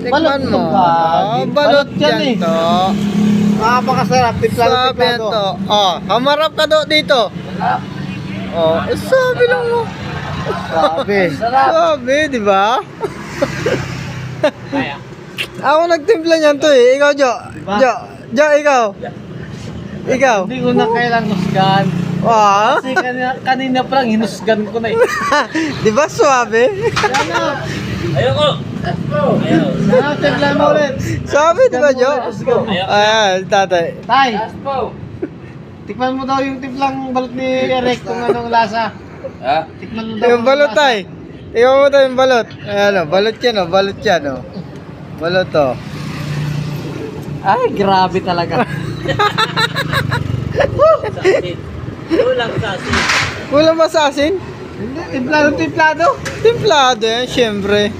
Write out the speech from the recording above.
Tikman mo. Balot yan to. Napakasarap. Sabi yan to. Oh, hamarap ka do dito. Oh, sabi lang mo. Sabi. Sabi, di ba? Ako nagtimpla niyan to eh. Ikaw, Jo. Jo, ikaw. Ikaw. Hindi ko na kailang husgan. Ah? Kasi kanina pa lang hinusgan ko na eh. Di ba suabe? Ayoko. Sana timpla mo ulit. Sabi, di ba, Jo? Ayan, tatay. Tay, tikman mo daw yung timplang balot ni Eric kung anong lasa. Ha? Tikman mo daw. Yung balot, tay. Ikaw mo tayo yung balot. Ayan, oh, balot yan, oh. Balot yan, oh. Balot, oh. Ay, grabe talaga. Sasin. Kulang sasin. Kulang ba sa asin? Hindi, timplado. Timplado yan, syempre.